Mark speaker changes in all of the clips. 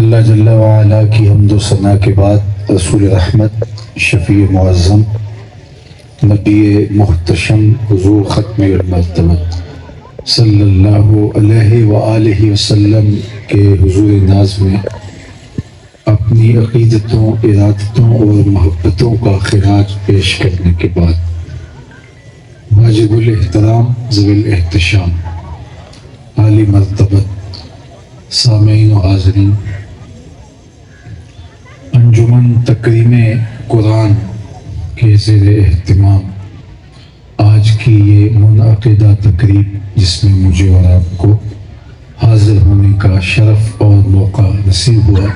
Speaker 1: اللہ جل وعلا کی حمد و ثنا کے بعد رسول رحمت شفیع معظم نبی محتشم حضور ختم المرتبت صلی اللہ علیہ وآلہ وسلم کے حضور ناز میں اپنی عقیدتوں، ارادتوں اور محبتوں کا خراج پیش کرنے کے بعد واجب الاحترام ذوی الاحتشام عالی مرتبت سامعین و حاضرین، انجمن تکریم قرآن کے زیر اہتمام آج کی یہ منعقدہ تقریب جس میں مجھے اور آپ کو حاضر ہونے کا شرف اور موقع نصیب ہوا،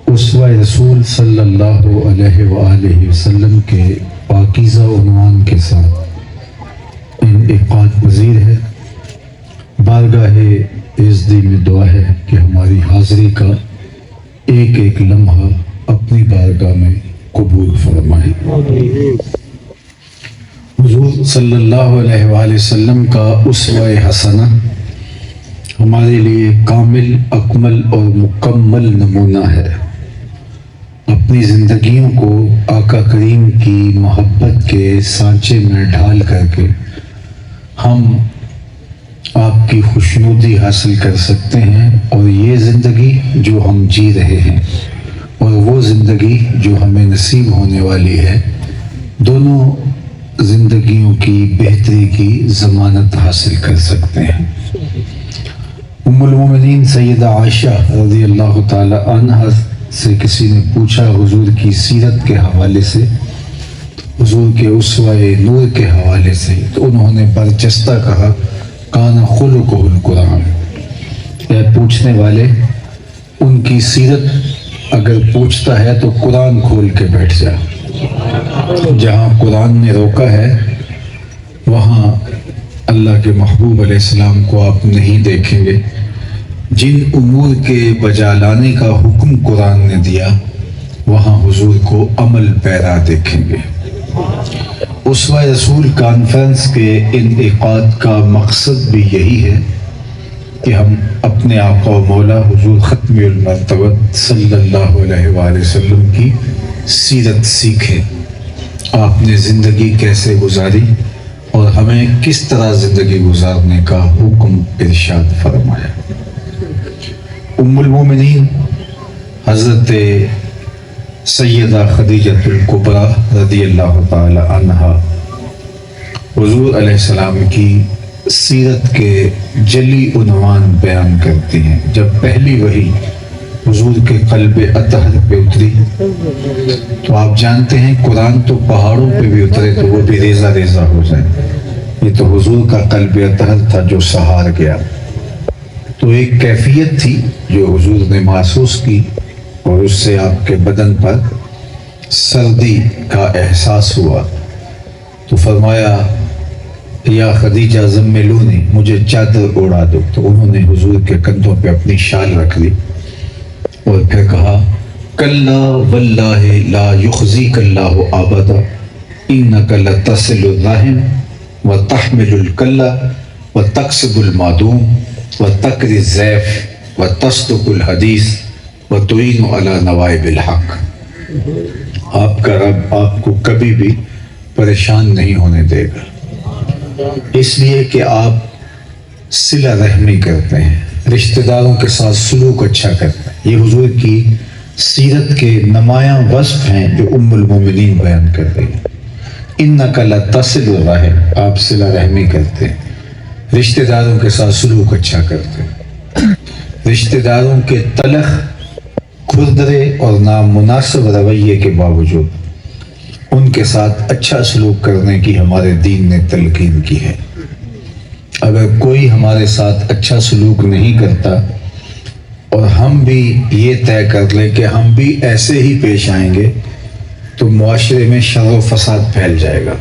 Speaker 1: اسوہ رسول صلی اللہ علیہ وآلہ وسلم کے پاکیزہ عنوان کے ساتھ انعقاد پذیر ہے۔ بارگاہ عزدی میں دعا ہے کہ ہماری حاضری کا ایک ایک لمحہ اپنی بارگاہ میں قبول فرمائے۔ حضور صلی اللہ علیہ وآلہ وسلم کا اسوہ حسنہ ہمارے لیے کامل، اکمل اور مکمل نمونہ ہے۔ اپنی زندگیوں کو آقا کریم کی محبت کے سانچے میں ڈھال کر کے ہم آپ کی خوشنودی حاصل کر سکتے ہیں، اور یہ زندگی جو ہم جی رہے ہیں اور وہ زندگی جو ہمیں نصیب ہونے والی ہے، دونوں زندگیوں کی بہتری کی ضمانت حاصل کر سکتے ہیں۔ ام المومنین سیدہ عائشہ رضی اللہ تعالی عنہ سے کسی نے پوچھا حضور کی سیرت کے حوالے سے، حضور کے اسوہ نور کے حوالے سے، تو انہوں نے برجستہ کہا کان خلقہ القرآن۔ اے پوچھنے والے، ان کی سیرت اگر پوچھتا ہے تو قرآن کھول کے بیٹھ جا۔ جہاں قرآن نے روکا ہے وہاں اللہ کے محبوب علیہ السلام کو آپ نہیں دیکھیں گے۔ جن امور کے بجا لانے کا حکم قرآن نے دیا وہاں حضور کو عمل پیرا دیکھیں گے۔ اسوہ رسول کانفرنس کے انعقاد کا مقصد بھی یہی ہے کہ ہم اپنے آقا و مولا حضور ختم المرتبت صلی اللہ علیہ وآلہ وسلم کی سیرت سیکھیں۔ آپ نے زندگی کیسے گزاری اور ہمیں کس طرح زندگی گزارنے کا حکم ارشاد فرمایا۔ ام المومنین حضرت سیدہ خدیجہ الکبریٰ رضی اللہ تعالی عنہا حضور علیہ السلام کی سیرت کے جلی عنوان بیان کرتی ہیں۔ جب پہلی وحی حضور کے قلب اطہر پہ اتری تو آپ جانتے ہیں قرآن تو پہاڑوں پہ بھی اترے تو وہ بھی ریزہ ریزہ ہو جائے، یہ تو حضور کا قلب اطہر تھا جو سہار گیا۔ تو ایک کیفیت تھی جو حضور نے محسوس کی اور اس سے آپ کے بدن پر سردی کا احساس ہوا، تو فرمایا یا خدیجہ زملونی، مجھے چادر اڑا دو۔ تو انہوں نے حضور کے کندھوں پہ اپنی شال رکھ دی اور پھر کہا کلا واللہ لا یخزیک اللہ ابدا انک لتصل الرحم وتحمل الکلہ وتکسب المعدوم وتقری الضیف وتصدق الحدیث وتعین علی نوائب الحق۔ آپ کا رب آپ کو کبھی بھی پریشان نہیں ہونے دے گا، اس لیے کہ آپ صلہ رحمی کرتے ہیں، رشتہ داروں کے ساتھ سلوک اچھا کرتے ہیں۔ یہ حضور کی سیرت کے نمایاں وصف ہیں جو ام المومنین بیان کر رہی ہیں۔ انک لتصل الرحم، آپ صلہ رحمی کرتے ہیں، رشتہ داروں کے ساتھ سلوک اچھا کرتے ہیں، رشتہ داروں کے تلخ، کھردرے اور نامناسب رویے کے باوجود ان کے ساتھ اچھا سلوک کرنے کی ہمارے دین نے تلقین کی ہے۔ اگر کوئی ہمارے ساتھ اچھا سلوک نہیں کرتا اور ہم بھی یہ طے کر لیں کہ ہم بھی ایسے ہی پیش آئیں گے تو معاشرے میں شر و فساد پھیل جائے گا۔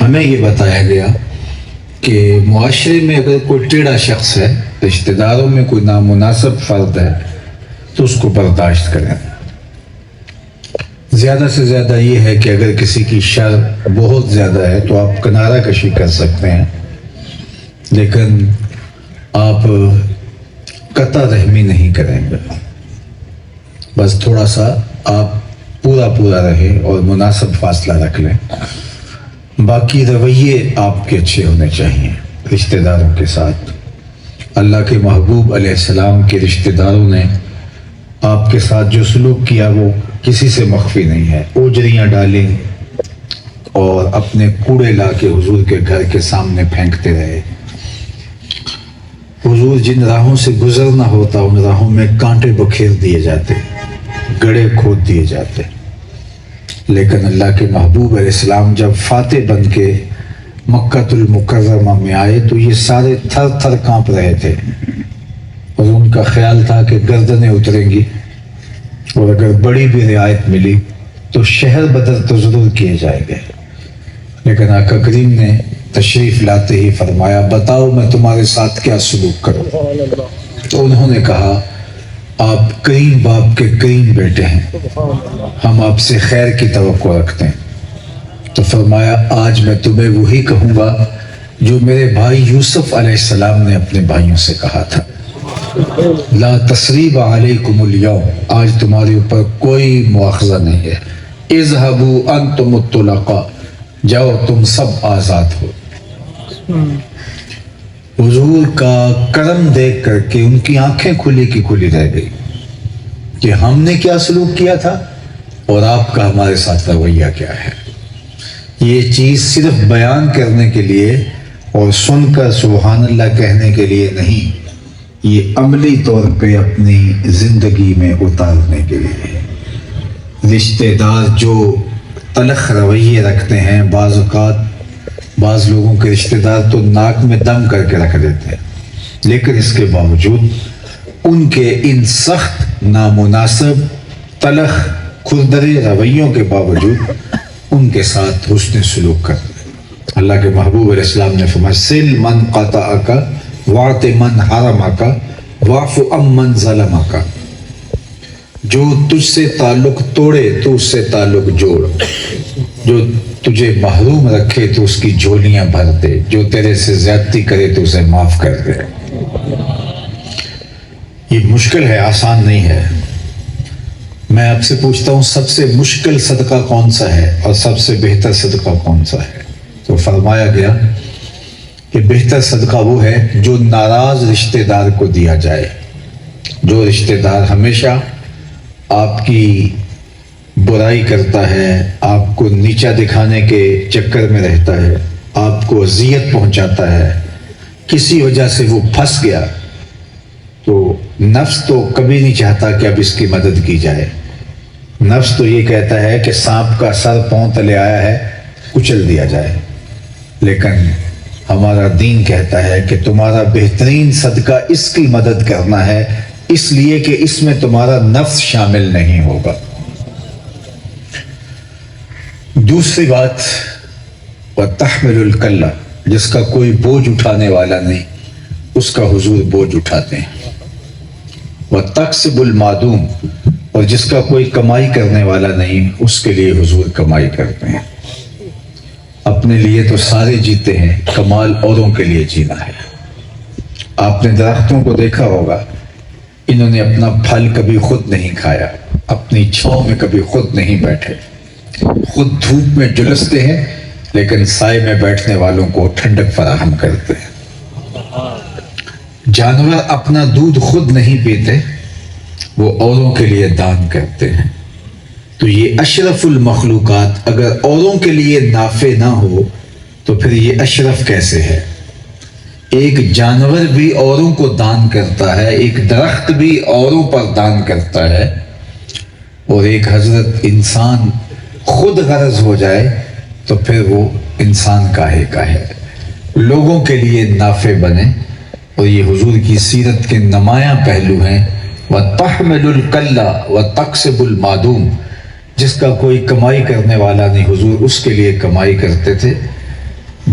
Speaker 1: ہمیں یہ بتایا گیا کہ معاشرے میں اگر کوئی ٹیڑھا شخص ہے، رشتہ داروں میں کوئی نامناسب فرد ہے تو اس کو برداشت کریں۔ زیادہ سے زیادہ یہ ہے کہ اگر کسی کی شر بہت زیادہ ہے تو آپ کنارہ کشی کر سکتے ہیں، لیکن آپ قطع رحمی نہیں کریں گے، بس تھوڑا سا آپ پورا رہیں اور مناسب فاصلہ رکھ لیں۔ باقی رویے آپ کے اچھے ہونے چاہیے رشتہ داروں کے ساتھ۔ اللہ کے محبوب علیہ السلام کے رشتہ داروں نے آپ کے ساتھ جو سلوک کیا وہ کسی سے مخفی نہیں ہے۔ اوجریاں ڈالیں اور اپنے کوڑے لا کے حضور کے گھر کے سامنے پھینکتے رہے۔ حضور جن راہوں سے گزرنا ہوتا ان راہوں میں کانٹے بکھیر دیے جاتے، گڑھے کھود دیے جاتے، لیکن اللہ کے محبوب علیہ السلام جب فاتح بن کے مکہ المکرمہ میں آئے تو یہ سارے تھر تھر کانپ رہے تھے، اور ان کا خیال تھا کہ گردنیں اتریں گی، اور اگر بڑی بھی رعایت ملی تو شہر بدر تو ضرور کیے جائیں گے۔ لیکن آقا کریم نے تشریف لاتے ہی فرمایا، بتاؤ میں تمہارے ساتھ کیا سلوک کروں؟ تو انہوں نے کہا، آپ کریم باپ کے کریم بیٹے ہیں، ہم آپ سے خیر کی توقع رکھتے ہیں۔ تو فرمایا، آج میں تمہیں وہی کہوں گا جو میرے بھائی یوسف علیہ السلام نے اپنے بھائیوں سے کہا تھا، لا تثریب علیکم اليوم، آج تمہارے اوپر کوئی مواخذہ نہیں ہے، اذهبوا انتم الطلقاء، جاؤ تم سب آزاد ہو۔ حضور کا کرم دیکھ کر کے ان کی آنکھیں کھلی کی کھلی رہ گئی کہ ہم نے کیا سلوک کیا تھا اور آپ کا ہمارے ساتھ رویہ کیا ہے۔ یہ چیز صرف بیان کرنے کے لیے اور سن کر سبحان اللہ کہنے کے لیے نہیں، یہ عملی طور پہ اپنی زندگی میں اتارنے کے لیے۔ رشتہ دار جو تلخ رویے رکھتے ہیں، بعض اوقات بعض لوگوں کے رشتہ دار تو ناک میں دم کر کے رکھ دیتے ہیں، لیکن اس کے باوجود ان کے ان سخت، نامناسب، تلخ، کھردرے رویوں کے باوجود ان کے ساتھ حسن سلوک کرتے ہیں۔ اللہ کے محبوب علیہ السلام نے فرمایا، سل من قطعک واعط من حرمک واعف عن من ظلمک، جو تجھ سے تعلق توڑے تو اس سے تعلق جوڑ، جو تجھے محروم رکھے تو اس کی جھولیاں بھر دے، جو تیرے سے زیادتی کرے تو اسے معاف کر دے۔ یہ مشکل ہے، آسان نہیں ہے۔ میں آپ سے پوچھتا ہوں، سب سے مشکل صدقہ کون سا ہے اور سب سے بہتر صدقہ کون سا ہے؟ تو فرمایا گیا کہ بہتر صدقہ وہ ہے جو ناراض رشتہ دار کو دیا جائے۔ جو رشتہ دار ہمیشہ آپ کی برائی کرتا ہے، آپ کو نیچا دکھانے کے چکر میں رہتا ہے، آپ کو اذیت پہنچاتا ہے، کسی وجہ سے وہ پھنس گیا، تو نفس تو کبھی نہیں چاہتا کہ اب اس کی مدد کی جائے۔ نفس تو یہ کہتا ہے کہ سانپ کا سر پاؤں تلے آیا ہے، کچل دیا جائے، لیکن ہمارا دین کہتا ہے کہ تمہارا بہترین صدقہ اس کی مدد کرنا ہے، اس لیے کہ اس میں تمہارا نفس شامل نہیں ہوگا۔ دوسری بات، وَتَحْمِلُ الْكَلَّ، جس کا کوئی بوجھ اٹھانے والا نہیں اس کا حضور بوجھ اٹھاتے ہیں۔ وَتَقْسِبُ الْمَعْدُومِ، اور جس کا کوئی کمائی کرنے والا نہیں اس کے لیے حضور کمائی کرتے ہیں۔ اپنے لیے تو سارے جیتے ہیں، کمال اوروں کے لیے جینا ہے۔ آپ نے درختوں کو دیکھا ہوگا، انہوں نے اپنا پھل کبھی خود نہیں کھایا، اپنی چھاؤں میں کبھی خود نہیں بیٹھے، خود دھوپ میں جلستے ہیں لیکن سائے میں بیٹھنے والوں کو ٹھنڈک فراہم کرتے ہیں۔ جانور اپنا دودھ خود نہیں پیتے، وہ اوروں کے لیے دان کرتے ہیں۔ تو یہ اشرف المخلوقات اگر اوروں کے لیے نافع نہ ہو تو پھر یہ اشرف کیسے ہے؟ ایک جانور بھی اوروں کو دان کرتا ہے، ایک درخت بھی اوروں پر دان کرتا ہے، اور ایک حضرت انسان خود غرض ہو جائے تو پھر وہ انسان کاہے کا ہے؟ لوگوں کے لیے نافع بنے، اور یہ حضور کی سیرت کے نمایاں پہلو ہیں۔ وَتَحْمِلُ الْكَلَّ وَتَقْسِبُ الْمَعْدُومِ، جس کا کوئی کمائی کرنے والا نہیں حضور اس کے لیے کمائی کرتے تھے،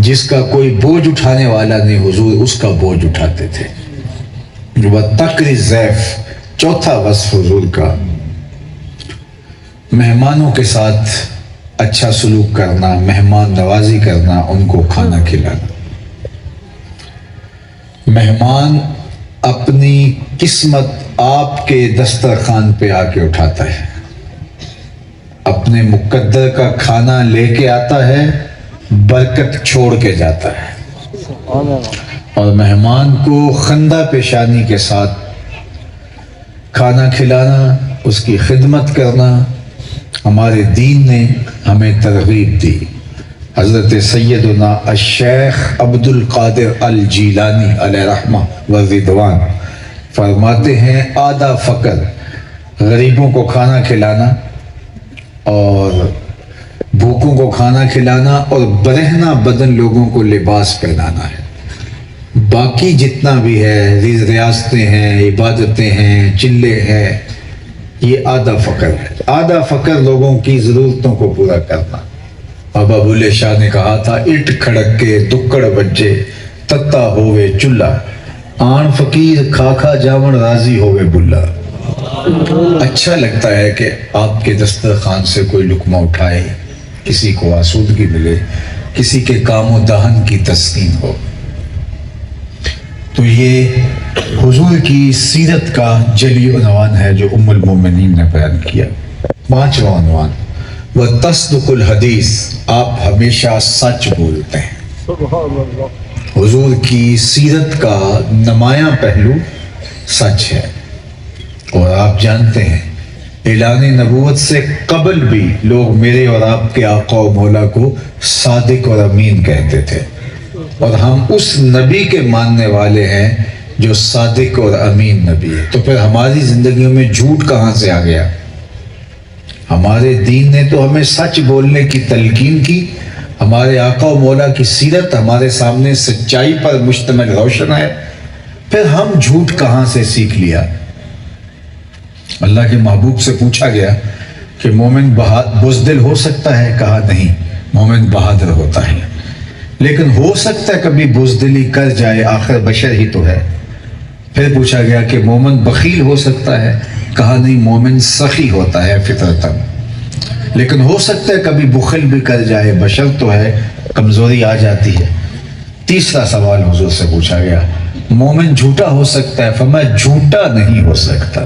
Speaker 1: جس کا کوئی بوجھ اٹھانے والا نہیں حضور اس کا بوجھ اٹھاتے تھے۔ وَتَقْرِ الضَّيْفَ، چوتھا وصف حضور کا، مہمانوں کے ساتھ اچھا سلوک کرنا، مہمان نوازی کرنا، ان کو کھانا کھلانا۔ مہمان اپنی قسمت آپ کے دسترخوان پہ آ کے اٹھاتا ہے، اپنے مقدر کا کھانا لے کے آتا ہے، برکت چھوڑ کے جاتا ہے، اور مہمان کو خندہ پیشانی کے ساتھ کھانا کھلانا، اس کی خدمت کرنا ہمارے دین نے ہمیں ترغیب دی۔ حضرت سیدنا الشیخ عبد القادر الجیلانی علیہ رحمہ و رضوان فرماتے ہیں آدھا فقر غریبوں کو کھانا کھلانا اور بھوکوں کو کھانا کھلانا اور برہنہ بدن لوگوں کو لباس پہنانا ہے۔ باقی جتنا بھی ہے، ریاستیں ہیں، عبادتیں ہیں، چلے ہیں، یہ آدھا فقر ہے۔ آدھا فقر لوگوں کی ضرورتوں کو پورا کرنا۔ بابا بھولے شاہ نے کہا تھا اٹ کھڑک کے دکڑ بجے تتا ہوئے چولہا، آن فقیر کھا کھا جاون راضی ہوئے بلا۔ اچھا لگتا ہے کہ آپ کے دسترخوان سے کوئی لقمہ اٹھائے، کسی کو آسودگی ملے، کسی کے کام و دہن کی تسکین ہو۔ تو یہ حضور کی سیرت کا جلی عنوان ہے جو ام المومنین نے بیان کیا۔ پانچواں عنوان وتصدق الحدیث، آپ ہمیشہ سچ بولتے ہیں۔ حضور کی سیرت کا نمایاں پہلو سچ ہے، اور آپ جانتے ہیں اعلان نبوت سے قبل بھی لوگ میرے اور آپ کے آقا و مولا کو صادق اور امین کہتے تھے، اور ہم اس نبی کے ماننے والے ہیں جو صادق اور امین نبی ہے۔ تو پھر ہماری زندگیوں میں جھوٹ کہاں سے آ گیا؟ ہمارے دین نے تو ہمیں سچ بولنے کی تلقین کی، ہمارے آقا و مولا کی سیرت ہمارے سامنے سچائی پر مشتمل روشن ہے، پھر ہم جھوٹ کہاں سے سیکھ لیا؟ اللہ کے محبوب سے پوچھا گیا کہ مومن بزدل ہو سکتا ہے؟ کہا نہیں، مومن بہادر ہوتا ہے، لیکن ہو سکتا ہے کبھی بزدلی کر جائے، آخر بشر ہی تو ہے۔ پھر پوچھا گیا کہ مومن بخیل ہو سکتا ہے؟ کہا نہیں، مومن سخی ہوتا ہے فطرتاً، لیکن ہو سکتا ہے کبھی بخل بھی کر جائے، بشر تو ہے، کمزوری آ جاتی ہے۔ تیسرا سوال حضور سے پوچھا گیا، مومن جھوٹا ہو سکتا ہے؟ فرمایا جھوٹا نہیں ہو سکتا،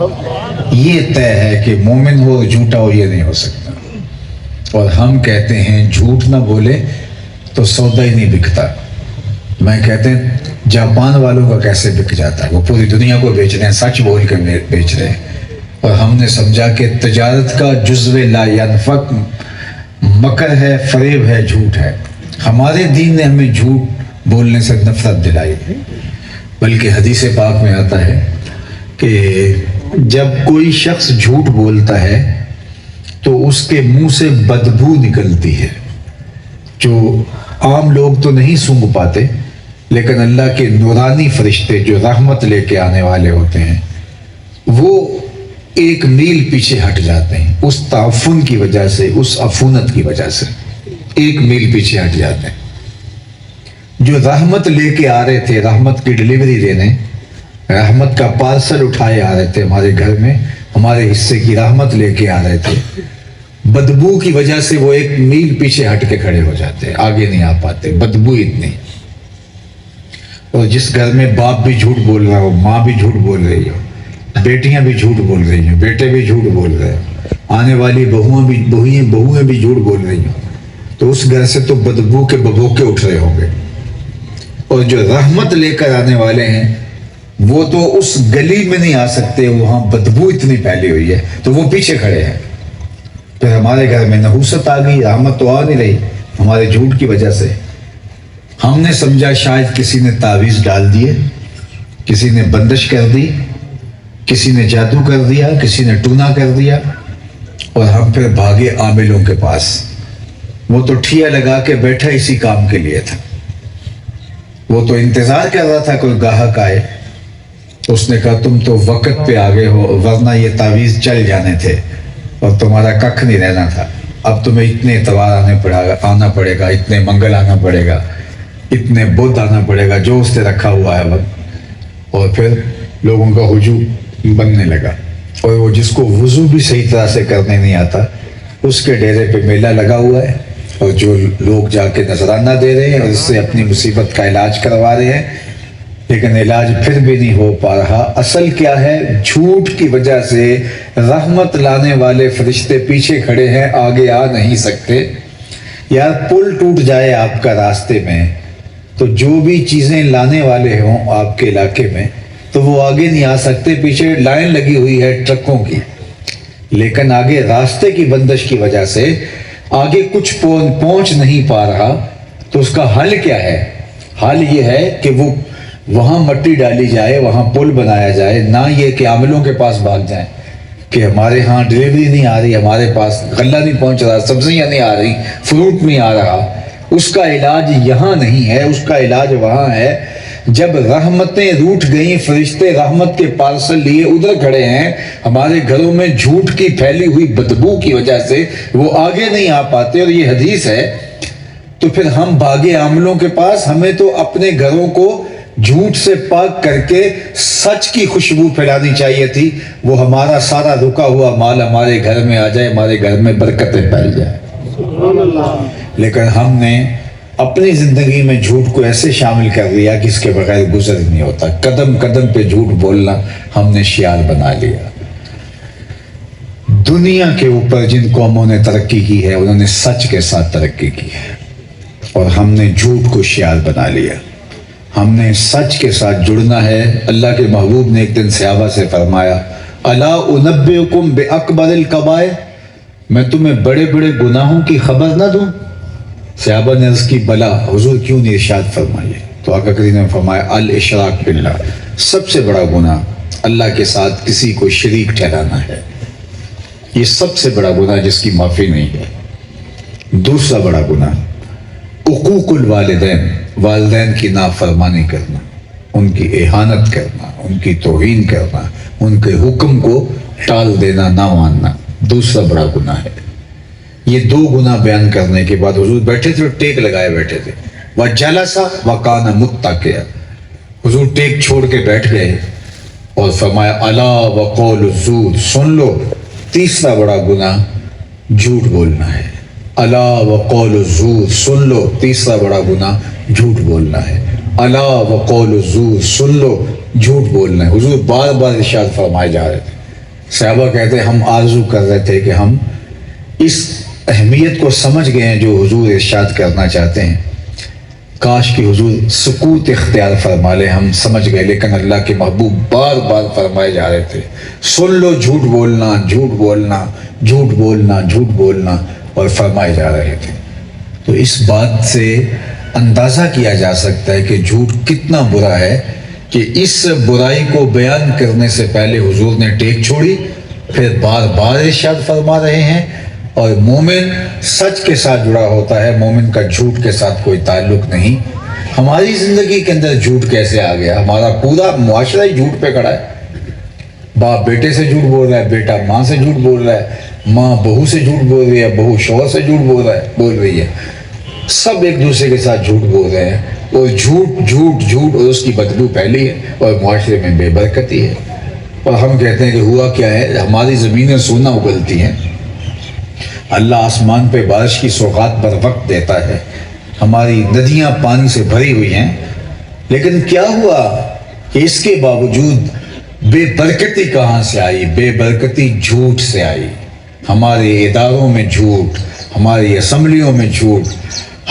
Speaker 1: یہ طے ہے کہ مومن ہو جھوٹا ہو یہ نہیں ہو سکتا۔ اور ہم کہتے ہیں جھوٹ نہ بولے تو سودا ہی نہیں بکتا۔ میں کہتے ہیں جاپان والوں کا کیسے بک جاتا ہے، وہ پوری دنیا کو بیچ رہے ہیں، سچ بول کے بیچ رہے ہیں، اور ہم نے سمجھا کہ تجارت کا جزو لا ینفک مکر ہے، فریب ہے، جھوٹ ہے۔ ہمارے دین نے ہمیں جھوٹ بولنے سے نفرت دلائی، بلکہ حدیث پاک میں آتا ہے کہ جب کوئی شخص جھوٹ بولتا ہے تو اس کے منہ سے بدبو نکلتی ہے، جو عام لوگ تو نہیں سونگھ پاتے، لیکن اللہ کے نورانی فرشتے جو رحمت لے کے آنے والے ہوتے ہیں وہ ایک میل پیچھے ہٹ جاتے ہیں، اس تعفن کی وجہ سے، اس عفونت کی وجہ سے ایک میل پیچھے ہٹ جاتے ہیں۔ جو رحمت لے کے آ رہے تھے، رحمت کی ڈلیوری دینے، رحمت کا پارسل اٹھائے آ رہے تھے ہمارے گھر میں، ہمارے حصے کی رحمت لے کے آ رہے تھے، بدبو کی وجہ سے وہ ایک میل پیچھے ہٹ کے کھڑے ہو جاتے ہیں، آگے نہیں آ پاتے، بدبو اتنی۔ اور جس گھر میں باپ بھی جھوٹ بول رہا ہو، ماں بھی جھوٹ بول رہی ہو، بیٹیاں بھی جھوٹ بول رہی ہیں، بیٹے بھی جھوٹ بول رہے ہیں، آنے والی بہویں بھی جھوٹ بول رہی ہیں، تو اس گھر سے تو بدبو کے ببوکے اٹھ رہے ہوں گے۔ اور جو رحمت لے کر آنے والے ہیں وہ تو اس گلی میں نہیں آ سکتے، وہاں بدبو اتنی پھیلی ہوئی ہے، تو وہ پیچھے کھڑے ہیں۔ پھر ہمارے گھر میں نحوست آ گئی، رحمت تو آ نہیں رہی ہمارے جھوٹ کی وجہ سے۔ ہم نے سمجھا شاید کسی نے تعویذ ڈال دیے، کسی نے بندش کر دی، کسی نے جادو کر دیا، کسی نے ٹونا کر دیا، اور ہم پھر بھاگے عاملوں کے پاس۔ وہ تو ٹھیا لگا کے بیٹھا اسی کام کے لیے تھا، وہ تو انتظار کر رہا تھا کوئی گاہک آئے۔ اس نے کہا تم تو وقت پہ آ گئے ہو، ورنہ یہ تعویذ چل جانے تھے اور تمہارا ککھ نہیں رہنا تھا۔ اب تمہیں اتنے اتوار آنا پڑے گا، اتنے منگل آنا پڑے گا، اتنے بدھ آنا پڑے گا، جو اس نے رکھا ہوا ہے وقت۔ اور پھر لوگوں کا ہجوم بننے لگا، اور وہ جس کو وضو بھی صحیح طرح سے کرنے نہیں آتا اس کے ڈیرے پہ میلہ لگا ہوا ہے، اور جو لوگ جا کے نذرانہ دے رہے ہیں اور اس سے اپنی مصیبت کا علاج کروا رہے ہیں، لیکن علاج پھر بھی نہیں ہو پا رہا۔ اصل کیا ہے؟ جھوٹ کی وجہ سے رحمت لانے والے فرشتے پیچھے کھڑے ہیں، آگے آ نہیں سکتے۔ یار پل ٹوٹ جائے آپ کا راستے میں تو جو بھی چیزیں لانے والے ہوں آپ کے علاقے میں تو وہ آگے نہیں آ سکتے، پیچھے لائن لگی ہوئی ہے ٹرکوں کی، لیکن آگے راستے کی بندش کی وجہ سے آگے کچھ پہنچ نہیں پا رہا۔ تو اس کا حل کیا ہے؟ حل یہ ہے کہ وہ وہاں مٹی ڈالی جائے، وہاں پل بنایا جائے، نہ یہ کہ عاملوں کے پاس بھاگ جائیں کہ ہمارے ہاں ڈلیوری نہیں آ رہی، ہمارے پاس غلہ نہیں پہنچ رہا، سبزیاں نہیں آ رہی، فروٹ نہیں آ رہا۔ اس کا علاج یہاں نہیں ہے، اس کا علاج وہاں ہے۔ جب رحمتیں روٹھ گئیں، فرشتے رحمت کے پارسل لیے ادھر کھڑے ہیں، ہمارے گھروں میں جھوٹ کی پھیلی ہوئی بدبو کی وجہ سے وہ آگے نہیں آ پاتے، اور یہ حدیث ہے۔ تو پھر ہم بھاگے عاملوں کے پاس، ہمیں تو اپنے گھروں کو جھوٹ سے پاک کر کے سچ کی خوشبو پھیلانی چاہیے تھی، وہ ہمارا سارا رکا ہوا مال ہمارے گھر میں آ جائے، ہمارے گھر میں برکتیں پھیل جائیں۔ لیکن ہم نے اپنی زندگی میں جھوٹ کو ایسے شامل کر لیا کہ اس کے بغیر گزر نہیں ہوتا۔ قدم قدم پہ جھوٹ بولنا ہم نے شعار بنا لیا۔ دنیا کے اوپر جن قوموں نے ترقی کی ہے انہوں نے سچ کے ساتھ ترقی کی ہے، اور ہم نے جھوٹ کو شعار بنا لیا۔ ہم نے سچ کے ساتھ جڑنا ہے۔ اللہ کے محبوب نے ایک دن صحابہ سے فرمایا، الا انبئکم باکبر الکبائر، میں تمہیں بڑے بڑے گناہوں کی خبر نہ دوں؟ صحابہ نے عرض کی بلا حضور، کیوں نہیں ارشاد فرمائیے؟ تو آقا کریم نے فرمایا الاشراک باللہ، سب سے بڑا گناہ اللہ کے ساتھ کسی کو شریک ٹھہرانا ہے، یہ سب سے بڑا گناہ جس کی معافی نہیں ہے۔ دوسرا بڑا گناہ حقوق الوالدین، والدین کی نافرمانی کرنا، ان کی اہانت کرنا، ان کی توہین کرنا، ان کے حکم کو ٹال دینا، نہ ماننا، دوسرا بڑا گناہ ہے۔ یہ دو گناہ بیان کرنے کے بعد حضور بیٹھے تھے اور ٹیک لگائے بیٹھے تھے، وَجَلَسَ وَكَانَ مُتَّكِئًا، حضور ٹیک چھوڑ کے بیٹھ گئے اور فرمایا الا وقول الزور، سن لو تیسرا بڑا گناہ جھوٹ بولنا ہے۔ الا وقول الزور، سن لو تیسرا بڑا گناہ جھوٹ بولنا ہے۔ الا وقول الزور، سن لو جھوٹ بولنا ہے۔ حضور بار بار ارشاد فرمائے جا رہے تھے۔ صحابہ کہتے ہیں ہم آرزو کر رہے تھے کہ ہم اس اہمیت کو سمجھ گئے ہیں جو حضور ارشاد کرنا چاہتے ہیں، کاش کہ حضور سکوت اختیار فرما لے، ہم سمجھ گئے، لیکن اللہ کے محبوب بار بار فرمائے جا رہے تھے سن لو جھوٹ بولنا، جھوٹ بولنا، جھوٹ بولنا، جھوٹ بولنا، اور فرمائے جا رہے تھے۔ تو اس بات سے اندازہ کیا جا سکتا ہے کہ جھوٹ کتنا برا ہے کہ اس برائی کو بیان کرنے سے پہلے حضور نے ٹیک چھوڑی، پھر بار بار ارشاد فرما رہے ہیں۔ اور مومن سچ کے ساتھ جڑا ہوتا ہے، مومن کا جھوٹ کے ساتھ کوئی تعلق نہیں۔ ہماری زندگی کے اندر جھوٹ کیسے آ گیا؟ ہمارا پورا معاشرہ ہی جھوٹ پہ کھڑا ہے۔ باپ بیٹے سے جھوٹ بول رہا ہے، بیٹا ماں سے جھوٹ بول رہا ہے، ماں بہو سے جھوٹ بول رہی ہے، بہو شوہر سے جھوٹ بول رہی ہے، سب ایک دوسرے کے ساتھ جھوٹ بول رہے ہیں، اور جھوٹ جھوٹ جھوٹ، اور اس کی بدبو پھیلی ہے اور معاشرے میں بے برکتی ہے۔ اور ہم کہتے ہیں کہ ہوا کیا ہے؟ ہماری زمینیں سونا اگلتی ہیں، اللہ آسمان پہ بارش کی سوغات بر وقت دیتا ہے، ہماری ندیاں پانی سے بھری ہوئی ہیں، لیکن کیا ہوا کہ اس کے باوجود بے برکتی کہاں سے آئی؟ بے برکتی جھوٹ سے آئی۔ ہمارے اداروں میں جھوٹ، ہماری اسمبلیوں میں جھوٹ،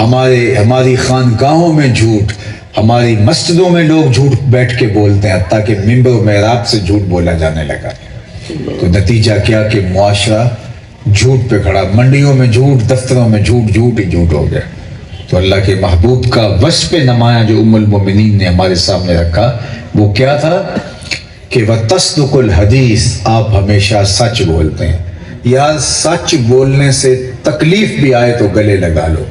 Speaker 1: ہماری خانقاہوں میں جھوٹ، ہماری مسجدوں میں لوگ جھوٹ بیٹھ کے بولتے ہیں، حتیٰ کہ ممبر و محراب سے جھوٹ بولا جانے لگا۔ تو نتیجہ کیا کہ معاشرہ جھوٹ پہ کھڑا، منڈیوں میں جھوٹ، دفتروں میں جھوٹ، جھوٹ ہی جھوٹ ہو گیا۔ تو اللہ کے محبوب کا وصف نمایاں جو ام المومنین نے ہمارے سامنے رکھا وہ کیا تھا کہ وَتَصْدُقُ الْحَدِيث، آپ ہمیشہ سچ بولتے ہیں۔ یار سچ بولنے سے تکلیف بھی آئے تو گلے لگا لو،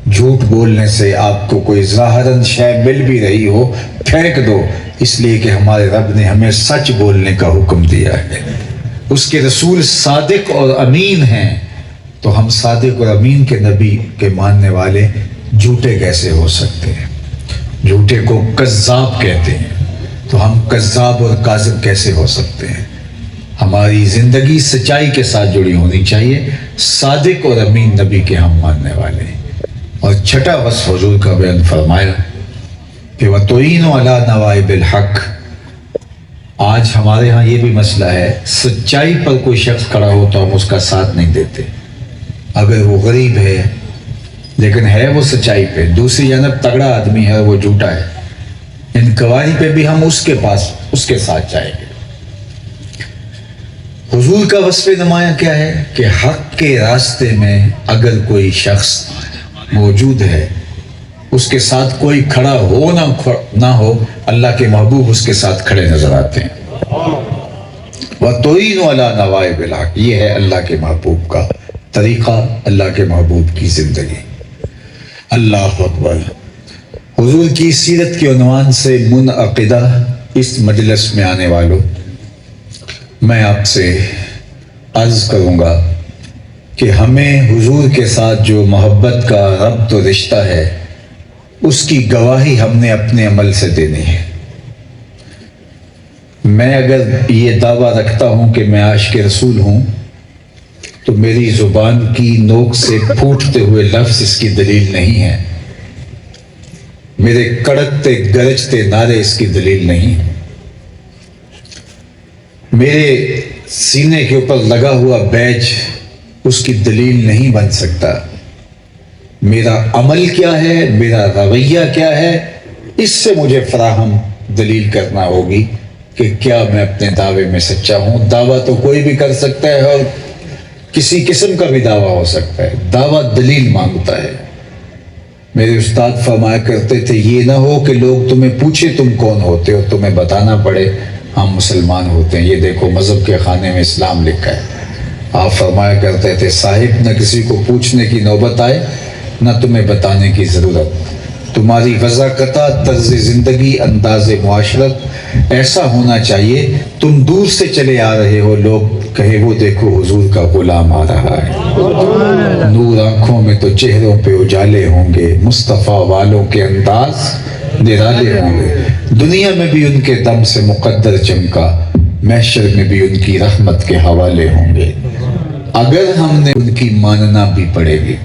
Speaker 1: جھوٹ بولنے سے آپ کو کوئی ظاہراً شے مل بھی رہی ہو پھینک دو، اس لیے کہ ہمارے رب نے ہمیں سچ بولنے کا حکم دیا ہے۔ اس کے رسول صادق اور امین ہیں، تو ہم صادق اور امین کے نبی کے ماننے والے جھوٹے کیسے ہو سکتے ہیں؟ جھوٹے کو کذاب کہتے ہیں، تو ہم کذاب اور کاذب کیسے ہو سکتے ہیں؟ ہماری زندگی سچائی کے ساتھ جڑی ہونی چاہیے، صادق اور امین نبی کے ہم ماننے والے ہیں۔ اور چھٹا وصف حضور کا بیان فرمایا کہ وَتُعِينُ عَلَى نَوَائِبِ الْحَقِّ. آج ہمارے ہاں یہ بھی مسئلہ ہے، سچائی پر کوئی شخص کھڑا ہو تو ہم اس کا ساتھ نہیں دیتے، اگر وہ غریب ہے لیکن ہے وہ سچائی پہ، دوسری جانب تگڑا آدمی ہے وہ جھوٹا ہے، انکواری پہ بھی ہم اس کے ساتھ جائیں گے. حضور کا وصف نمایاں کیا ہے کہ حق کے راستے میں اگر کوئی شخص موجود ہے، اس کے ساتھ کوئی کھڑا ہو نہ ہو، اللہ کے محبوب اس کے ساتھ کھڑے نظر آتے ہیں. وَتُعِينُ عَلَى نَوَائِبِ الْحَقِّ، یہ ہے اللہ کے محبوب کا طریقہ، اللہ کے محبوب کی زندگی. اللہ اکبر. حضور کی سیرت کے عنوان سے منعقدہ اس مجلس میں آنے والوں، میں آپ سے عرض کروں گا کہ ہمیں حضور کے ساتھ جو محبت کا ربط و رشتہ ہے، اس کی گواہی ہم نے اپنے عمل سے دینی ہے. میں اگر یہ دعویٰ رکھتا ہوں کہ میں عاشق رسول ہوں تو میری زبان کی نوک سے پھوٹتے ہوئے لفظ اس کی دلیل نہیں ہے، میرے کڑکتے گرجتے نعرے اس کی دلیل نہیں ہے، میرے سینے کے اوپر لگا ہوا بیج اس کی دلیل نہیں بن سکتا. میرا عمل کیا ہے، میرا رویہ کیا ہے، اس سے مجھے فراہم دلیل کرنا ہوگی کہ کیا میں اپنے دعوے میں سچا ہوں. دعویٰ تو کوئی بھی کر سکتا ہے اور کسی قسم کا بھی دعویٰ ہو سکتا ہے، دعویٰ دلیل مانگتا ہے. میرے استاد فرمایا کرتے تھے یہ نہ ہو کہ لوگ تمہیں پوچھے تم کون ہوتے ہو، تمہیں بتانا پڑے ہم مسلمان ہوتے ہیں، یہ دیکھو مذہب کے خانے میں اسلام لکھا ہے. آپ فرمایا کرتے تھے صاحب نہ کسی کو پوچھنے کی نوبت آئے نہ تمہیں بتانے کی ضرورت، تمہاری وضاقتہ طرز زندگی انداز معاشرت ایسا ہونا چاہیے تم دور سے چلے آ رہے ہو، لوگ کہے وہ دیکھو حضور کا غلام آ رہا ہے. نور آنکھوں میں تو چہروں پہ اجالے ہوں گے، مصطفیٰ والوں کے انداز نرالے ہوں گے. دنیا میں بھی ان کے دم سے مقدر چمکا، محشر میں بھی ان کی رحمت کے حوالے ہوں گے. اگر ہم نے ان کی ماننا بھی پڑے گی،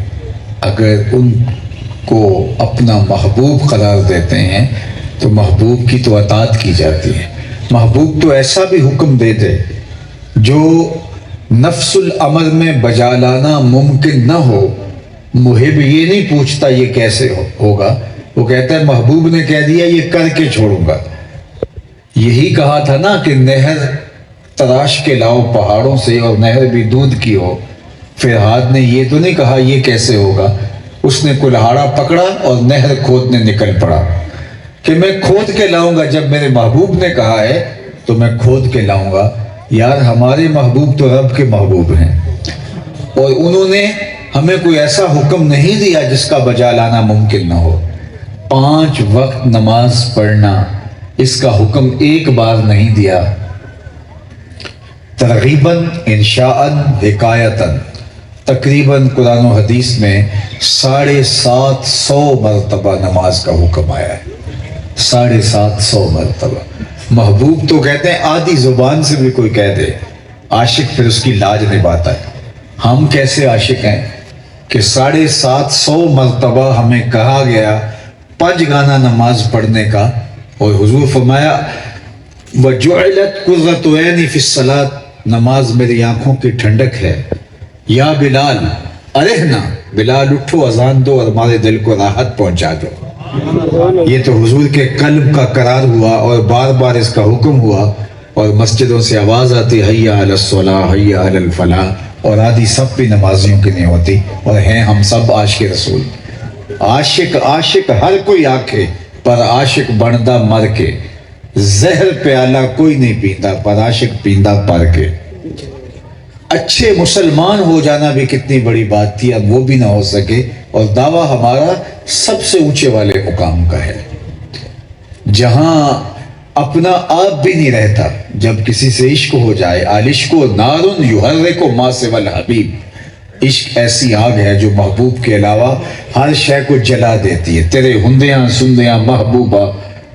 Speaker 1: اگر ان کو اپنا محبوب قرار دیتے ہیں تو محبوب کی تو اطاعت کی جاتی ہے. محبوب تو ایسا بھی حکم دے دے جو نفس الامر میں بجا لانا ممکن نہ ہو، محب یہ نہیں پوچھتا یہ کیسے ہوگا، وہ کہتا ہے محبوب نے کہہ دیا یہ کر کے چھوڑوں گا. یہی کہا تھا نا کہ نہر تراش کے لاؤ پہاڑوں سے اور نہر بھی دودھ کی ہو. فرحاد نے یہ تو نہیں کہا یہ کیسے ہوگا، اس نے کلہاڑا پکڑا اور نہر کھودنے نکل پڑا کہ میں کھود کے لاؤں گا. جب میرے محبوب نے کہا ہے تو میں کھود کے لاؤں گا. یار ہمارے محبوب تو رب کے محبوب ہیں اور انہوں نے ہمیں کوئی ایسا حکم نہیں دیا جس کا بجا لانا ممکن نہ ہو. 5 وقت نماز پڑھنا اس کا حکم ایک بار نہیں دیا، ترغیباً انشاءً حکایتاً تقریباً قرآن و حدیث میں 750 مرتبہ نماز کا حکم آیا ہے. 750 مرتبہ. محبوب تو کہتے ہیں آدھی زبان سے بھی کوئی کہہ دے، عاشق پھر اس کی لاج نبھاتا ہے. ہم کیسے عاشق ہیں کہ 750 مرتبہ ہمیں کہا گیا 5 گانا نماز پڑھنے کا، اور حضور فرمایا وَجُعِلَتْ قُرَّةُ عَيْنِي فِي الصَّلَاةِ، نماز میری آنکھوں کی ٹھنڈک ہے. یا بلال ارہنا، بلال اٹھو اذان دو اور ہمارے دل کو راحت پہنچا دو. یہ تو حضور کے قلب کا قرار ہوا اور بار بار اس کا حکم ہوا، اور مسجدوں سے آواز آتی حی علی الصلاۃ حی علی الفلاح، اور آدھی سب بھی نمازیوں کی نہیں ہوتی، اور ہیں ہم سب عاشق رسول. عاشق ہر کوئی آکھے پر عاشق بندا مر کے، زہر پیالہ کوئی نہیں پیندا پر عاشق پیندا پر کے. اچھے مسلمان ہو جانا بھی کتنی بڑی بات تھی، اب وہ بھی نہ ہو سکے، اور دعویٰ ہمارا سب سے اونچے والے مقام کا ہے جہاں اپنا آپ بھی نہیں رہتا. جب کسی سے عشق ہو جائے، العشق نار یحرق ما سوى الحبیب، عشق ایسی آگ ہے جو محبوب کے علاوہ ہر شے کو جلا دیتی ہے. تیرے ہندیاں سندیاں محبوبہ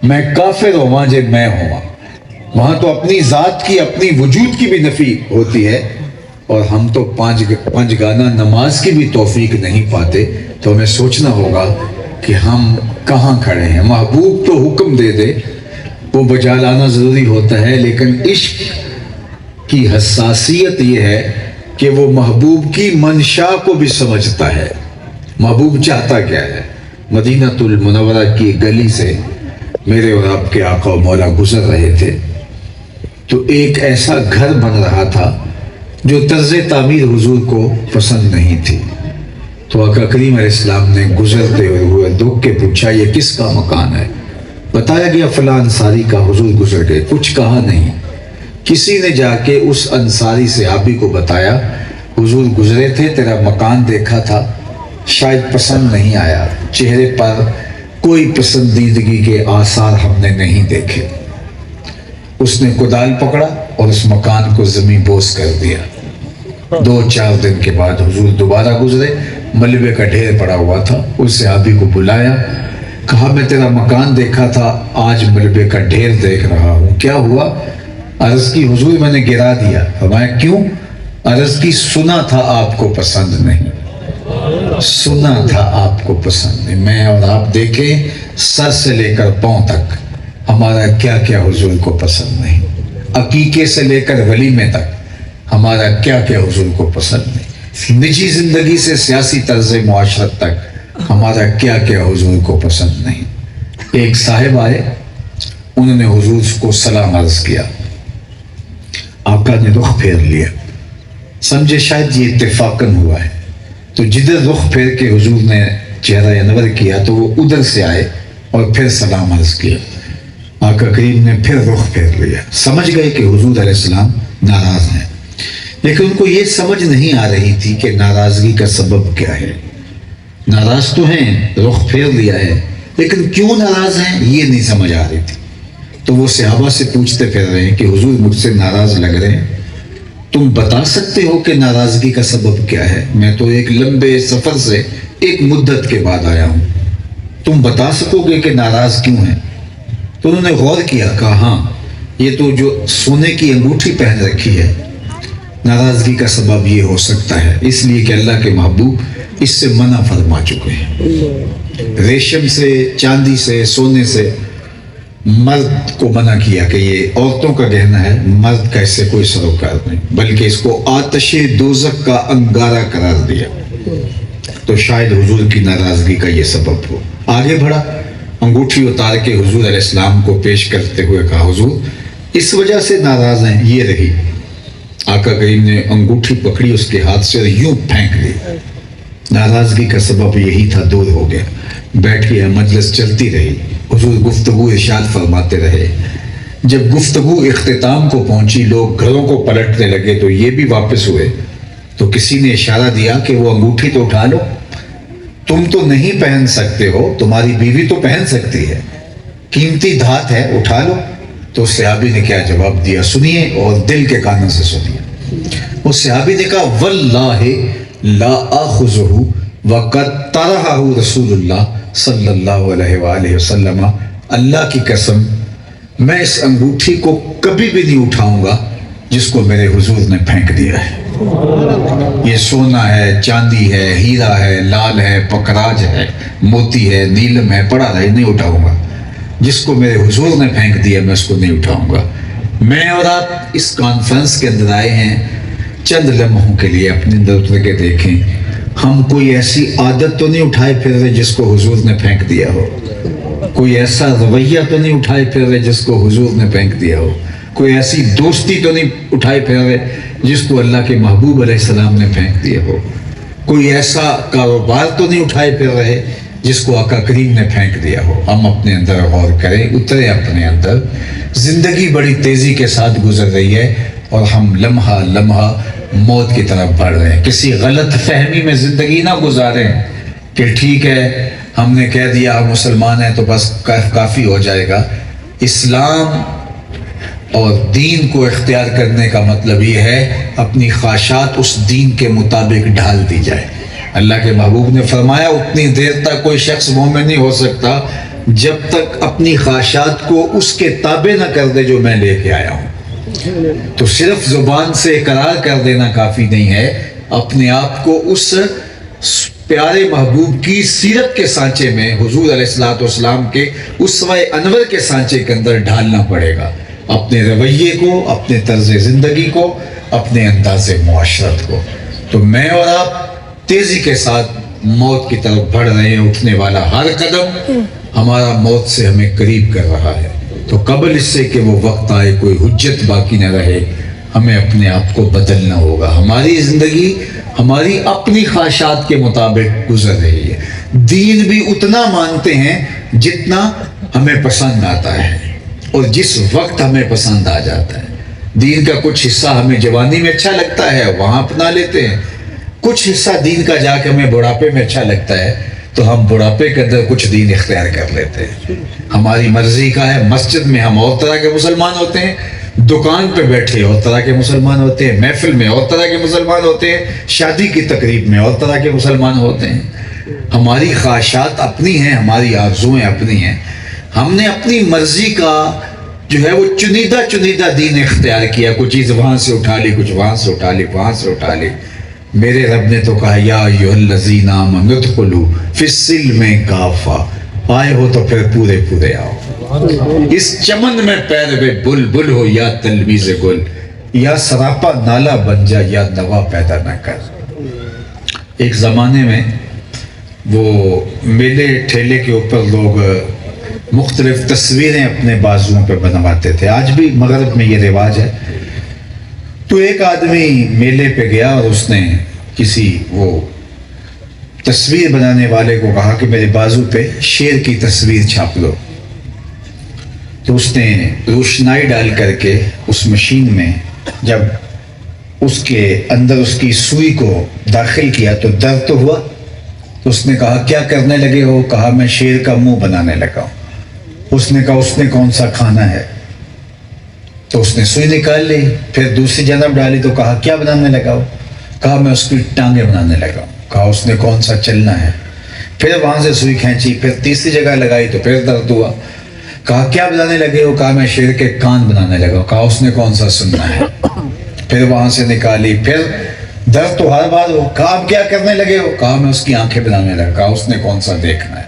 Speaker 1: میں کافر ہوا جے میں ہوا، وہاں تو اپنی ذات کی اپنی وجود کی بھی نفی ہوتی ہے، اور ہم تو 5 گانا نماز کی بھی توفیق نہیں پاتے. تو ہمیں سوچنا ہوگا کہ ہم کہاں کھڑے ہیں. محبوب تو حکم دے دے وہ بجا لانا ضروری ہوتا ہے، لیکن عشق کی حساسیت یہ ہے کہ وہ محبوب کی منشا کو بھی سمجھتا ہے. محبوب چاہتا کیا ہے؟ مدینہ المنورہ کی گلی سے میرے اور آپ کے آقا و مولا گزر رہے تھے تو ایک ایسا گھر بن رہا تھا جو طرز تعمیر حضور کو پسند نہیں تھی. تو آقا کریم علیہ السلام نے گزرتے ہوئے دکھ کے پوچھا یہ کس کا مکان ہے؟ بتایا گیا فلاں انصاری کا. حضور گزر گئے، کچھ کہا نہیں. کسی نے جا کے اس انصاری صحابی کو بتایا حضور گزرے تھے، تیرا مکان دیکھا تھا، شاید پسند نہیں آیا، چہرے پر کوئی پسندیدگی کے آثار ہم نے نہیں دیکھے. اس نے کدال پکڑا اور اس مکان کو زمین بوس کر دیا. 2-4 دن کے بعد حضور دوبارہ گزرے، ملبے کا ڈھیر پڑا ہوا تھا. اس صحابی کو بلایا، کہا میں تیرا مکان دیکھا تھا، آج ملبے کا ڈھیر دیکھ رہا ہوں، کیا ہوا؟ عرض کی حضور میں نے گرا دیا. فرمایا کیوں؟ عرض کی سنا تھا آپ کو پسند نہیں، سنا تھا آپ کو پسند نہیں. میں اور آپ دیکھیں سر سے لے کر پاؤں تک ہمارا کیا کیا حضور کو پسند نہیں. عقیقے سے لے کر ولیمے تک ہمارا کیا کیا حضور کو پسند نہیں. نجی زندگی سے سیاسی طرز معاشرت تک ہمارا کیا کیا حضور کو پسند نہیں. ایک صاحب آئے، انہوں نے حضور کو سلام عرض کیا. آقا نے رخ پھیر لیا، سمجھے شاید یہ اتفاقاً ہوا ہے. تو جدھر رخ پھیر کے حضور نے چہرہ انور کیا تو وہ ادھر سے آئے اور پھر سلام عرض کیا. آقا کریم نے پھر رخ پھیر لیا. سمجھ گئے کہ حضور علیہ السلام ناراض ہیں، لیکن ان کو یہ سمجھ نہیں آ رہی تھی کہ ناراضگی کا سبب کیا ہے. ناراض تو ہیں، رخ پھیر لیا ہے، لیکن کیوں ناراض ہیں یہ نہیں سمجھ آ رہی تھی. تو وہ صحابہ سے پوچھتے پھر رہے ہیں کہ حضور مجھ سے ناراض لگ رہے ہیں، تم بتا سکتے ہو کہ ناراضگی کا سبب کیا ہے؟ میں تو ایک لمبے سفر سے ایک مدت کے بعد آیا ہوں، تم بتا سکو گے کہ ناراض کیوں ہیں؟ تو انہوں نے غور کیا، کہا ہاں یہ تو جو سونے کی انگوٹھی پہن رکھی ہے، ناراضگی کا سبب یہ ہو سکتا ہے، اس لیے کہ اللہ کے محبوب اس سے منع فرما چکے ہیں. ریشم سے، چاندی سے، سونے سے مرد کو منع کیا کہ یہ عورتوں کا گہنا ہے، مرد کا اس سے کوئی سروکار نہیں، بلکہ اس کو آتش دوزخ کا انگارہ قرار دیا. تو شاید حضور کی ناراضگی کا یہ سبب ہو. آگے بڑھا، انگوٹھی اتار کے حضور علیہ السلام کو پیش کرتے ہوئے کہا حضور اس وجہ سے ناراض ہیں، یہ رہی. آقا کریم نے انگوٹھی پکڑی، اس کے ہاتھ سے یوں پھینک دی. ناراضگی کا سبب یہی تھا، دور ہو گیا. بیٹھ گیا، مجلس چلتی رہی. حضور گفتگو ارشاد فرماتے رہے. جب گفتگو اختتام کو پہنچی، لوگ گھروں کو پلٹنے لگے تو یہ بھی واپس ہوئے. تو کسی نے اشارہ دیا کہ وہ انگوٹھی تو اٹھا لو، تم تو نہیں پہن سکتے ہو، تمہاری بیوی تو پہن سکتی ہے، قیمتی دھات ہے، اٹھا لو. تو صحابی نے کیا جواب دیا؟ سنیے اور دل کے کانوں سے سنیے. اس صحابی نے کہا واللہ لا آخذہ وقد طرحہ رسول اللہ صلی اللہ علیہ وآلہ وسلم، اللہ کی قسم میں اس انگوٹھی کو کبھی بھی نہیں اٹھاؤں گا جس کو میرے حضور نے پھینک دیا ہے. یہ سونا ہے، چاندی ہے، ہیرا ہے، لال ہے، پکراج ہے، موتی ہے، نیلم ہے، پڑا رہے، نہیں اٹھاؤں گا. جس کو میرے حضور نے پھینک دیا میں اس کو نہیں اٹھاؤں گا. میں اور آپ اس کانفرنس کے اندر آئے ہیں چند لمحوں کے لیے، اپنے اندر اتر کے دیکھیں، ہم کوئی ایسی عادت تو نہیں اٹھائے پھر رہے جس کو حضور نے پھینک دیا ہو، کوئی ایسا رویہ تو نہیں اٹھائے پھر رہے جس کو حضور نے پھینک دیا ہو، کوئی ایسی دوستی تو نہیں اٹھائے پھر رہے جس کو اللہ کے محبوب علیہ السلام نے پھینک دیا ہو، کوئی ایسا کاروبار تو نہیں اٹھائے پھر رہے جس کو آقا کریم نے پھینک دیا ہو. ہم اپنے اندر غور کریں، اترے اپنے اندر. زندگی بڑی تیزی کے ساتھ گزر رہی ہے اور ہم لمحہ لمحہ موت کی طرف بڑھ رہے ہیں. کسی غلط فہمی میں زندگی نہ گزاریں کہ ٹھیک ہے ہم نے کہہ دیا ہم مسلمان ہیں تو بس کافی ہو جائے گا. اسلام اور دین کو اختیار کرنے کا مطلب یہ ہے اپنی خواہشات اس دین کے مطابق ڈھال دی جائے. اللہ کے محبوب نے فرمایا اتنی دیر تک کوئی شخص مومن نہیں ہو سکتا جب تک اپنی خواہشات کو اس کے تابع نہ کر دے جو میں لے کے آیا ہوں. تو صرف زبان سے اقرار کر دینا کافی نہیں ہے، اپنے آپ کو اس پیارے محبوب کی سیرت کے سانچے میں، حضور علیہ الصلوۃ والسلام کے اسوہ انور کے سانچے کے اندر ڈھالنا پڑے گا، اپنے رویے کو، اپنے طرز زندگی کو، اپنے انداز معاشرت کو۔ تو میں اور آپ تیزی کے ساتھ موت کی طرف بڑھ رہے ہیں، اٹھنے والا ہر قدم ہمارا موت سے ہمیں قریب کر رہا ہے۔ تو قبل اس سے کہ وہ وقت آئے، کوئی حجت باقی نہ رہے، ہمیں اپنے آپ کو بدلنا ہوگا۔ ہماری زندگی ہماری اپنی خواہشات کے مطابق گزر رہی ہے، دین بھی اتنا مانتے ہیں جتنا ہمیں پسند آتا ہے اور جس وقت ہمیں پسند آ جاتا ہے۔ دین کا کچھ حصہ ہمیں جوانی میں اچھا لگتا ہے، وہاں اپنا لیتے ہیں، کچھ حصہ دین کا جا کے ہمیں بڑھاپے میں اچھا لگتا ہے تو ہم بڑھاپے کے اندر کچھ دین اختیار کر لیتے ہیں۔ ہماری مرضی کا ہے، مسجد میں ہم اور طرح کے مسلمان ہوتے ہیں، دکان پہ بیٹھے اور طرح کے مسلمان ہوتے ہیں، محفل میں اور طرح کے مسلمان ہوتے ہیں، شادی کی تقریب میں اور طرح کے مسلمان ہوتے ہیں۔ ہماری خواہشات اپنی ہیں، ہماری آرزویں اپنی ہیں، ہم نے اپنی مرضی کا جو ہے وہ چنیدہ دین اختیار کیا، کچھ چیز وہاں سے اٹھا لی، کچھ وہاں سے اٹھا لی، وہاں سے اٹھا لی۔ میرے رب نے تو کہا یا ایھا الذین آمنوا ادخلوا فی السلم کافہ، آئے ہو تو پھر پورے آؤ۔ اس چمن میں پیروے بلبل ہو یا تلویز گل، یا سراپا نالا بن جا یا نوا پیدا نہ کر۔ ایک زمانے میں وہ میلے ٹھیلے کے اوپر لوگ مختلف تصویریں اپنے بازوؤں پہ بنواتے تھے، آج بھی مغرب میں یہ رواج ہے۔ تو ایک آدمی میلے پہ گیا اور اس نے کسی وہ تصویر بنانے والے کو کہا کہ میرے بازو پہ شیر کی تصویر چھاپ لو۔ تو اس نے روشنائی ڈال کر کے اس مشین میں جب اس کے اندر اس کی سوئی کو داخل کیا تو درد تو ہوا۔ تو اس نے کہا کیا کرنے لگے ہو؟ کہا میں شیر کا منہ بنانے لگا ہوں۔ اس نے کہا اس نے کون سا کھانا ہے؟ تو اس نے سوئی نکال لی، پھر دوسری جانب ڈالی تو کہا کیا بنانے لگا ہو؟ کہا میں اس کی ٹانگیں بنانے لگا ہوں۔ کہا اس نے کون سا چلنا ہے؟ پھر وہاں سے سوئی کھینچی، پھر تیسری جگہ لگائی تو پھر درد ہوا۔ کہا کیا بنانے لگے ہو؟ کہا میں شیر کے کان بنانے لگا ہوں۔ کہا اس نے کون سا سننا ہے؟ پھر وہاں سے نکالی، پھر درد تو ہر بار ہو۔ کہا اب کیا کرنے لگے ہو؟ کہا میں اس کی آنکھیں بنانے لگا۔ کہا اس نے کون سا دیکھنا ہے؟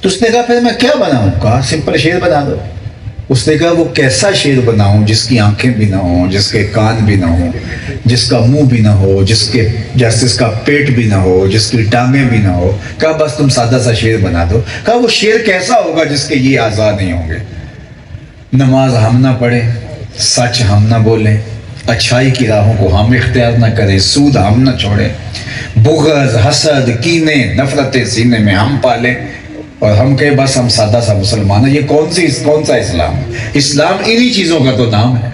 Speaker 1: تو اس نے کہا پھر میں کیا بناؤں؟ کہا سمپل شیر بنا دو۔ اس نے کہا وہ کیسا شیر بناؤں جس کی آنکھیں بھی نہ ہوں، جس کے کان بھی نہ ہوں، جس کا منہ بھی نہ ہو، جس کا پیٹ بھی نہ ہو، جس کی ٹانگیں بھی نہ ہو۔ کہا بس تم سادہ سا شیر بنا دو۔ کہا وہ شیر کیسا ہوگا جس کے یہ اعضاء نہیں ہوں گے؟ نماز ہم نہ پڑھیں، سچ ہم نہ بولیں، اچھائی کی راہوں کو ہم اختیار نہ کریں، سود ہم نہ چھوڑیں، بغض، حسد، کینے، نفرتیں سینے میں ہم پالیں، اور ہم کہیں بس ہم سادہ سا مسلمان ہیں۔ یہ کون سا اسلام ہے؟ اسلام انہی چیزوں کا تو نام ہے،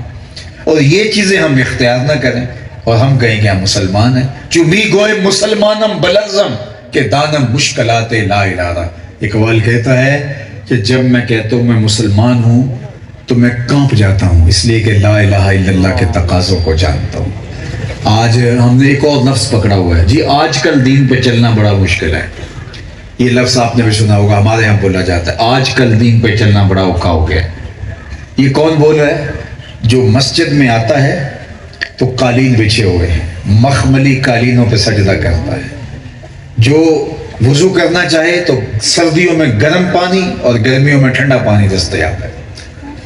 Speaker 1: اور یہ چیزیں ہم اختیار نہ کریں اور ہم کہیں کہ ہم مسلمان ہیں۔ چوبی گوئے مسلمانم بلرزم کہ دانم مشکلات لا الہ۔ اقبال کہتا ہے کہ جب میں کہتا ہوں میں مسلمان ہوں تو میں کانپ جاتا ہوں، اس لیے کہ لا الہ الا اللہ کے تقاضوں کو جانتا ہوں۔ آج ہم نے ایک اور لفظ پکڑا ہوا ہے، جی آج کل دین پہ چلنا بڑا مشکل ہے۔ یہ لفظ آپ نے بھی سنا ہوگا، ہمارے یہاں بولا جاتا ہے آج کل دین پہ چلنا بڑا اوکھا ہو گیا۔ یہ کون بول رہا ہے؟ جو مسجد میں آتا ہے تو قالین بچھے ہوئے ہیں، مخملی قالینوں پہ سجدہ کرتا ہے۔ جو وضو کرنا چاہے تو سردیوں میں گرم پانی اور گرمیوں میں ٹھنڈا پانی دستیاب ہے۔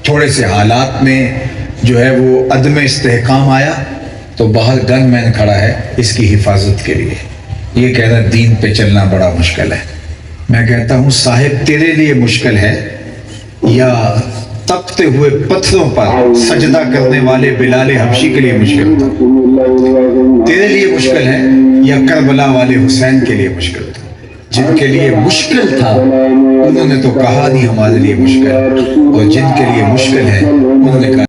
Speaker 1: تھوڑے سے حالات میں جو ہے وہ عدم استحکام آیا تو باہر گن مین کھڑا ہے اس کی حفاظت کے لیے۔ یہ کہہ رہا ہے دین پہ چلنا بڑا مشکل ہے۔ میں کہتا ہوں صاحب تیرے لیے مشکل ہے یا تپتے ہوئے پتھروں پر سجدہ کرنے والے بلال حبشی کے لیے مشکل تھا؟ تیرے لیے مشکل ہے یا کربلا والے حسین کے لیے مشکل تھا؟ جن کے لیے مشکل تھا انہوں نے تو کہا نہیں ہمارے لیے مشکل، اور جن کے لیے مشکل ہے انہوں نے کہا